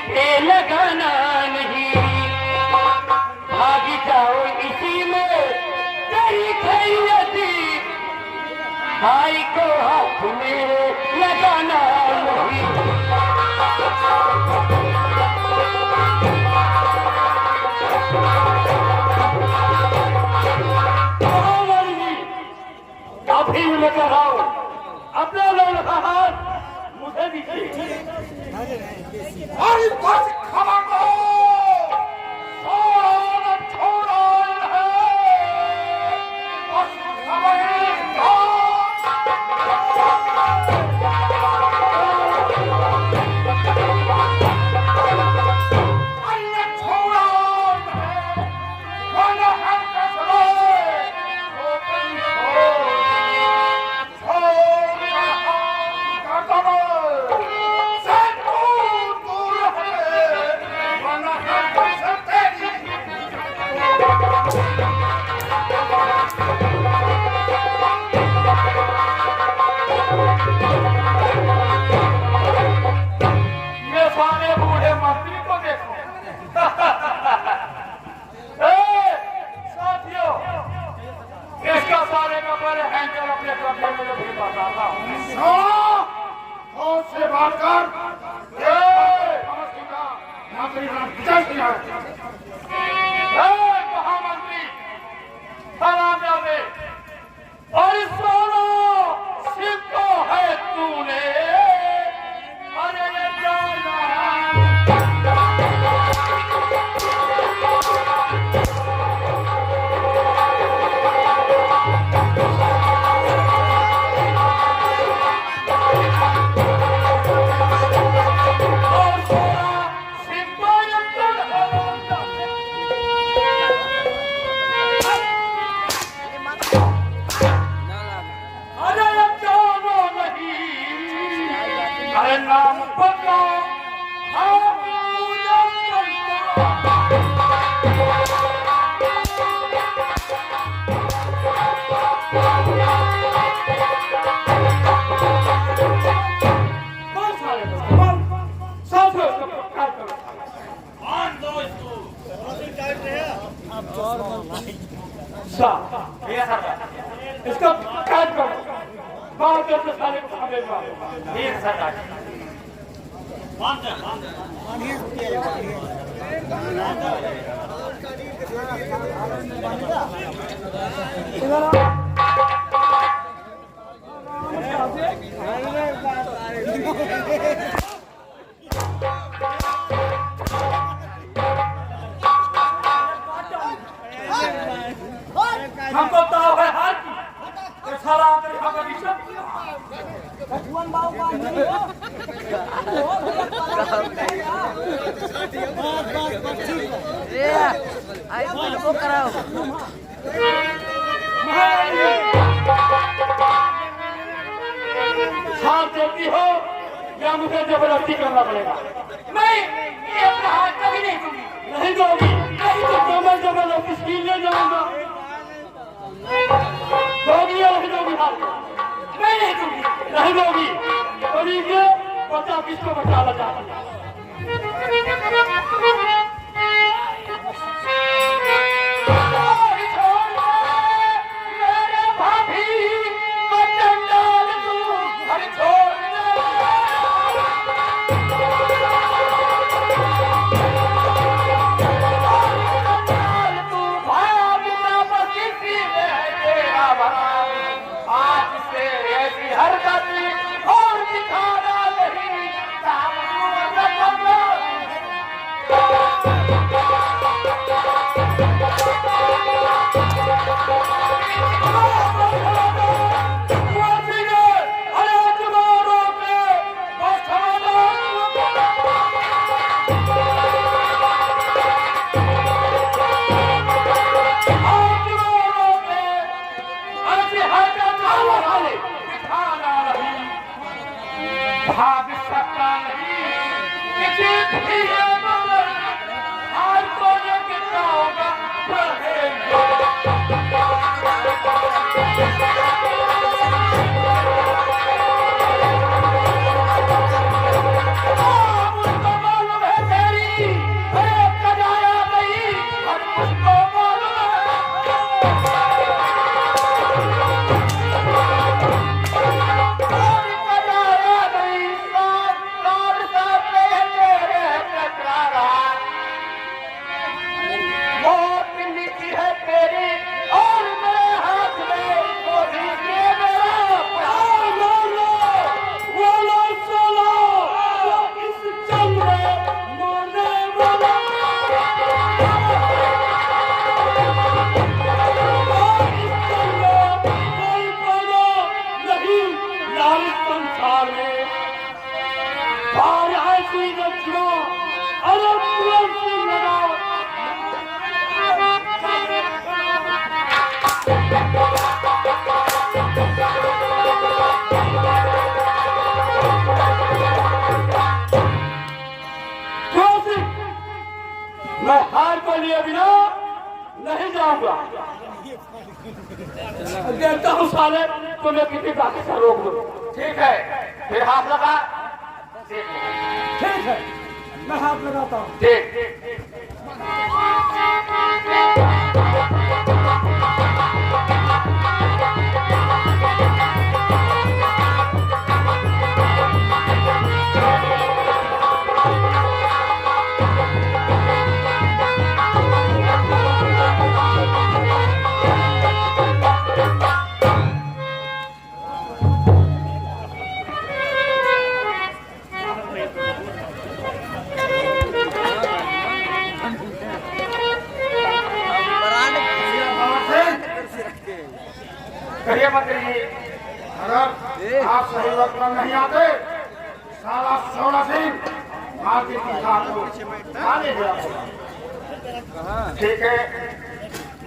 ये लगाना नहीं, भाग जाओ इसी में तेरी खैयती, भाई को हाथ मेरे लगाना नहीं। अभी मैं कह रहा हूं, अपना लोग का हाथ मुझे दीजिए। अरे बस खबा को छोड़ो है, बस खबर से बात कर, महामंत्री सलाम जावे और सोनो सिद्ध है तूने, अरे नाम बदलो इसका कैद करो, बात करते सारे को हमें एक सरकार हमको तो है हार की सारा आपने खबर रिश्वत भगवान बाबू का नहीं हो ये आई तो कराओ साथ देती हो या मुझे जबरदस्ती करना पड़ेगा? मैं ये अपना हाथ कभी नहीं दूंगी। नहीं दोगी नहीं तो मैं जबरदस्ती स्कीम ले जाऊंगा। दोगी या नहीं दोगी हाथ? मैं नहीं दूंगी। नहीं दोगी तो लीजिए, बच्चा किसको बचाना चाहता है? हरकत और दिखाना नहीं, कृष्णा अरे तुलसी लगाओ तुलसी मैं हार को लिए बिना नहीं जाऊंगा देखता हूँ साले तुम्हें कितनी ताकत से रोक दो ठीक है फिर हाथ लगा ठीक है मैं हाथ लगाता हूँ ठीक कहिए मंत्री जी अगर आप सही वक्त पर नहीं आते साला सोना सिंह मार्केट की खाद को खाने दिया ठीक है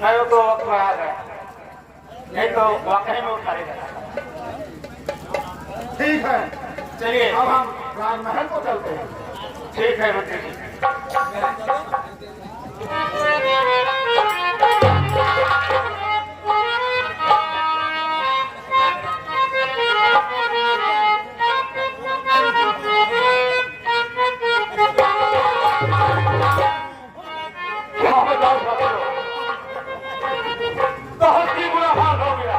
मैं तो वक्त में आ गया नहीं तो वाकई में उठा लेगा ठीक है चलिए अब हम राजमहल को चलते हैं ठीक है मंत्री जी बहुत ही बुरा हाल हो गया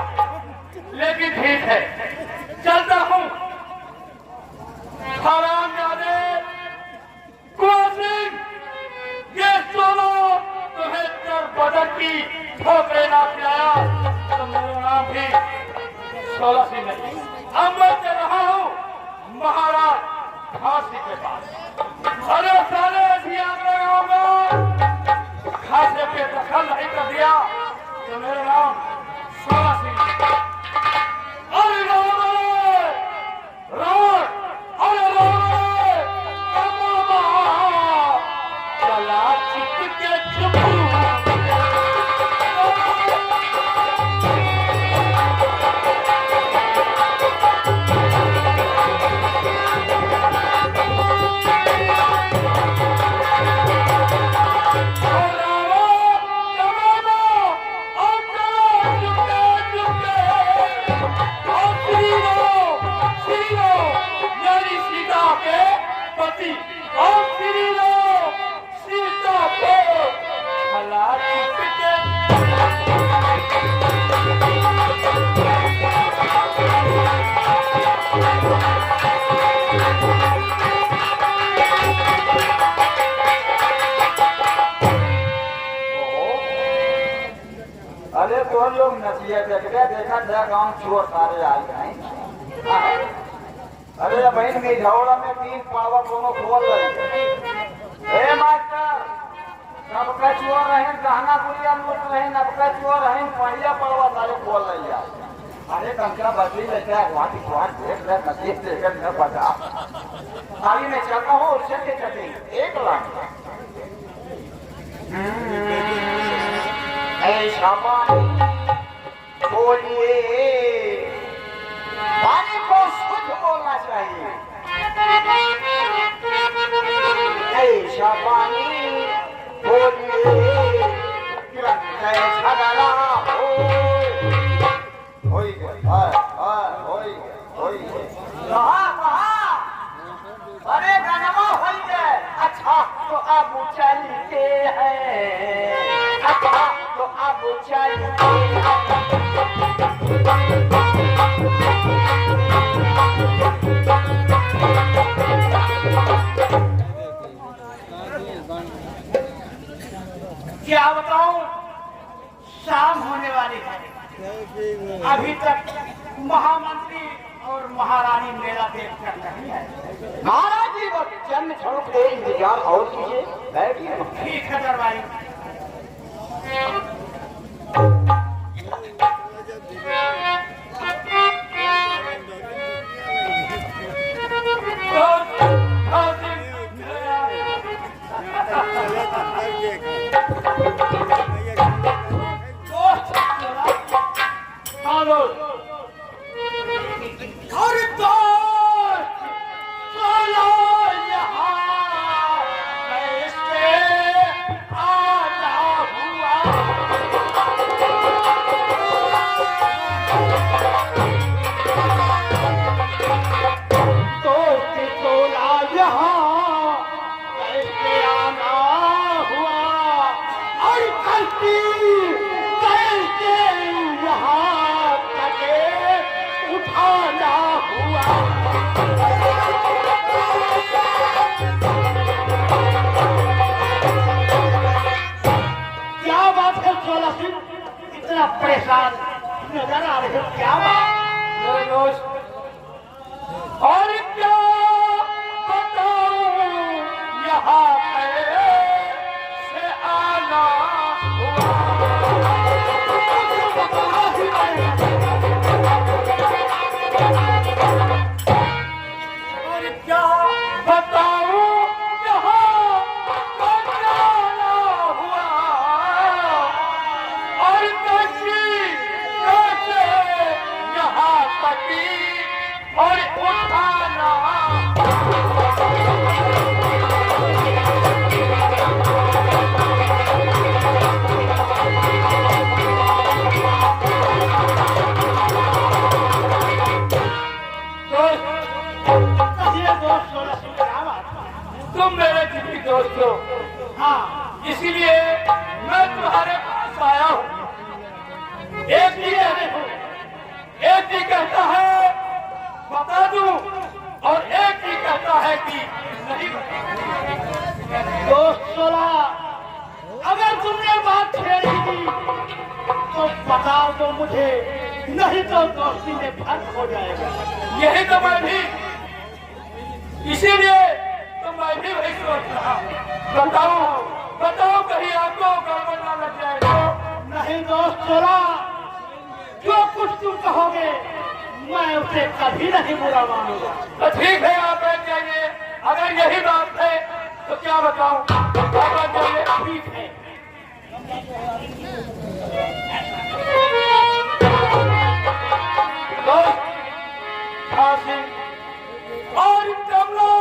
लेकिन ठीक है चलता हूँ हराम जादे कुआसिंग ये सुनो तुम्हें दर बदर की ठोकरे ना खिलाया तो मेरा नाम भी सोलह सिंह नहीं अब मैं चल रहा हूँ महाराज फांसी के पास अरे साले ऐसी आग लगाऊंगा खासे पे दखल नहीं कर दिया तो मेरा नाम सोलह सिंह अरे रावण अरे चला चिप के चुप अरे तो लोग नसीहत देखा था गाँव चोर सारे आ गए अरे बहन में झगड़ा में 3 पावर दोनों खोल रही है मास्टर सबका चोर रहे गहना गुड़िया लूट रहे नबका चोर रहे पहिया पड़वा सारे खोल रही है अरे कंकरा बदली लेते हैं वाटी वाट देख रहे नसीब देकर न बचा खाली में चलता हूँ उससे के चलेंगे 1 लाख बोलिए पानी को शुद्ध बोलना चाहिए ऐसा पानी बोलिए झगड़ा अरे गनमा हो गए अच्छा तो अब चलते हैं अच्छा तो अब चलते क्या बताऊं शाम होने वाली है अभी तक महामंत्री और महारानी मेला देख कर नहीं है महाराज जी बस चंद क्षणों के इंतजार और कीजिए बैठिए ठीक है दरबारी हाँ दोस्त, और दोस्त चलो यहाँ कैसे आना हुआ। दोस्त चला यहाँ कैसे आना हुआ, और कल्पी कैसे यहाँ तक उठाना हुआ। क्या बात है चोला सिंह, इतना परेशान नजर आ रहे हो, क्या बात? मेरे दोस्त, और क्या बताऊं यहाँ कैसे आना हुआ। और क्या बताऊं यहाँ कैसे आना हुआ, और कैसे यहाँ तक और उठाना। तुम मेरे जितनी दोस्त हो, हाँ, इसीलिए मैं तुम्हारे पास आया हूँ। एक ही कहता है बता दूं, और एक ही कहता है कि नहीं बताऊं। दोस्त चोला, अगर तुमने बात छेड़ी थी तो बता दो मुझे, नहीं तो दोस्ती में फर्क हो जाएगा। यही तो मैं भी, इसीलिए तो मैं भी वही सोच रहा हूँ। बताओ कहीं आपको गड़बड़ ना लग जाए तो। नहीं दोस्त चोला, जो कुछ तुम कहोगे मैं उसे कभी नहीं बुरा मानूंगा। तो ठीक है, आप बैठ जाइए। अगर यही बात है तो क्या बताऊं, आप बैठ जाइए। ठीक है। दोस्त खासी और कमला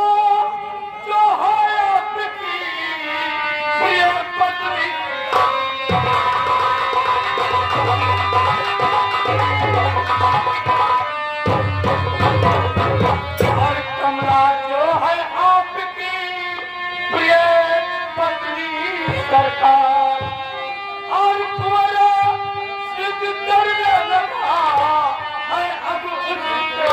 जो है आपकी प्रिय पत्नी, और कमला जो है आपकी प्रिय पत्नी सरकार, और तुम्हारा सिद्ध करने लगा है अब उनसे।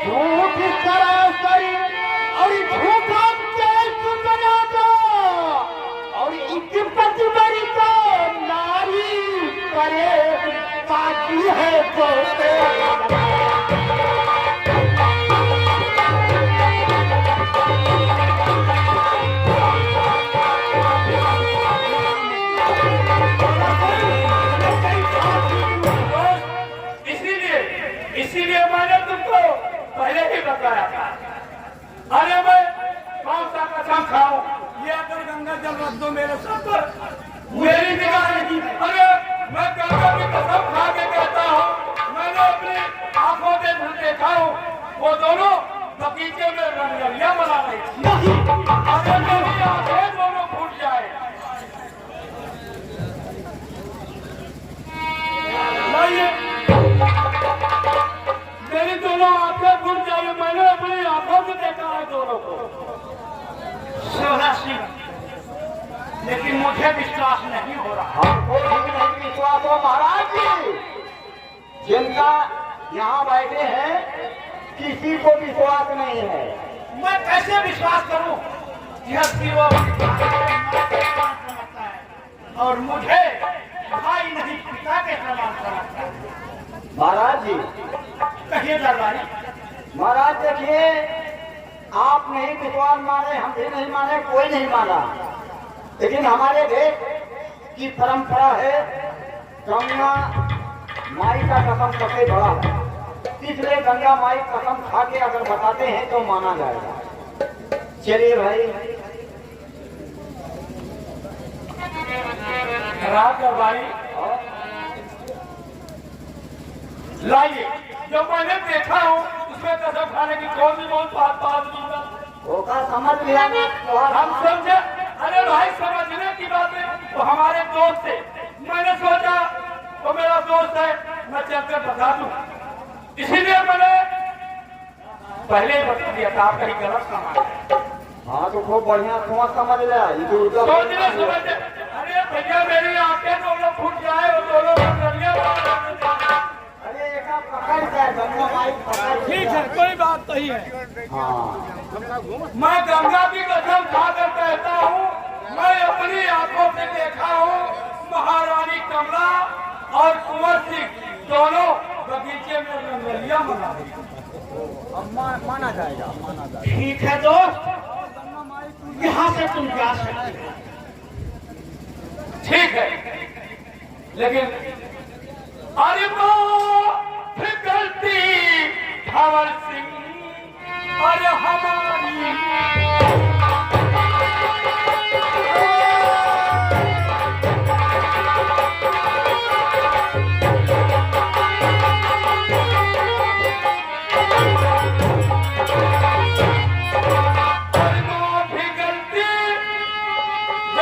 झूठ सरासरी और झूठा केस बना दो, और इज्जत बड़ी तो नारी करे बाकी है तो इसीलिए मैंने तुमको पहले ही बताया था। अरे मैं कौन सा कसम खाऊं, ये अगर गंगा जल रख दो मेरे सर पर, मेरी निगाह नहीं। अरे मैं गंगा की कसम खा के कहता हूँ, मैंने अपनी आंखों लाइए। मेरी दोनों आंखें घुट जाइए, मैंने अपनी आंखों से देखा है दोनों को। 16 सिंह, लेकिन मुझे विश्वास नहीं हो रहा। हमको ठीक नहीं विश्वास हो महाराज जी। जिनका यहाँ बैठे हैं किसी को विश्वास नहीं है। मैं कैसे विश्वास करूं कि वो समझता है और मुझे भाई नहीं पिता के समान समझता है। महाराज जी, कहिए दरबारी। महाराज देखिए, आप नहीं विश्वास माने, हम भी नहीं माने, कोई नहीं माना, लेकिन हमारे देश की परंपरा है गंगा माई का कसम सबसे बड़ा है, इसलिए गंगा माई कसम खा के अगर बताते हैं तो माना जाएगा। चलिए भाई। रात दरबारी लाइए। जो मैंने देखा हूँ उसमें कसम खाने की कौन सी बात दूंगा। वो का समझ लिया ना हम समझे। अरे भाई, समझने की बात है। वो हमारे दोस्त थे, मैंने सोचा वो मेरा दोस्त है, मैं चलकर बता दूं, इसीलिए मैंने पहले ही बता दिया था। आप कहीं गलत समझ। हाँ तो खूब बढ़िया सोच समझ लिया। सोचने समझे। अरे भैया, मेरी आंखें दोनों फूट जाए और दोनों अरे एक पकड़ जाए गंगा माई पकड़। ठीक है, कोई बात नहीं है। हाँ, मैं गंगा की कसम खाकर कहता हूँ, मैं अपनी आंखों से देखा हूँ महारानी कमला और कुंवर सिंह दोनों बगीचे में रंगोलियां मना रही हैं। माना जाएगा। ठीक है दोस्त, यहाँ से तुम जा सकते हो। ठीक है, लेकिन अरे फिर गलती धवल सिंह और हमारी।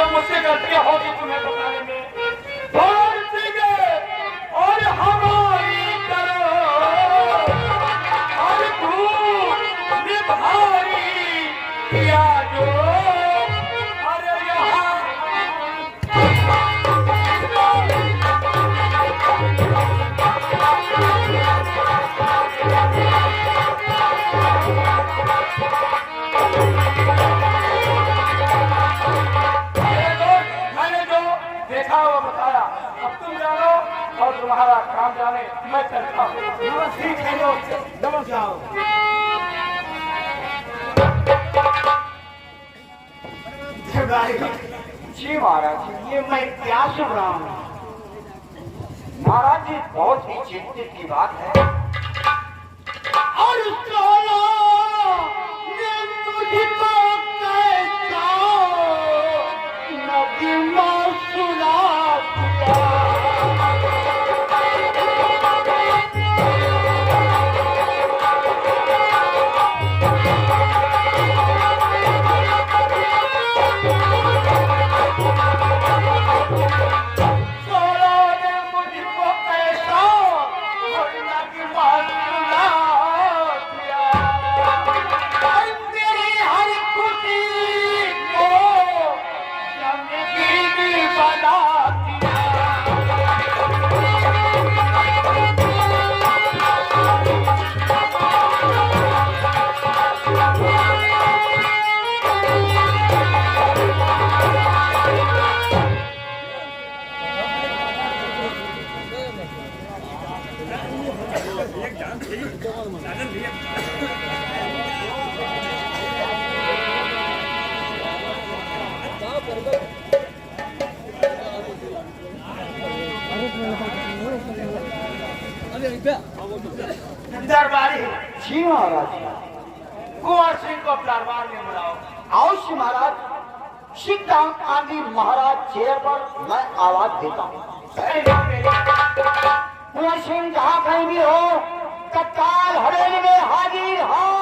मुझसे गलतियां होगी तुम्हें बताने में। धवल सिंह और हमारी करो और तू निभाई किया जो। अरे यहाँ देखा वो बताया, अब तुम जानो और तुम्हारा काम जाने, मैं चलता हूँ। ठीक है दोस्त, नमस्कार जाओ। जी महाराज जी, ये मैं क्या सुन रहा हूँ? महाराज जी बहुत ही चिंतित की बात है। और सोना ने मुझको कैसा नगमा सुना दिया। दरबारी जी महाराज जी, कुंवर सिंह को दरबार में बुलाओ। अवश्य महाराज। सिट डाउन आदि महाराज चेयर पर मैं आवाज देता हूँ। कुंवर सिंह जहाँ कहीं भी हो तत्काल हवेली में हाजिर हो।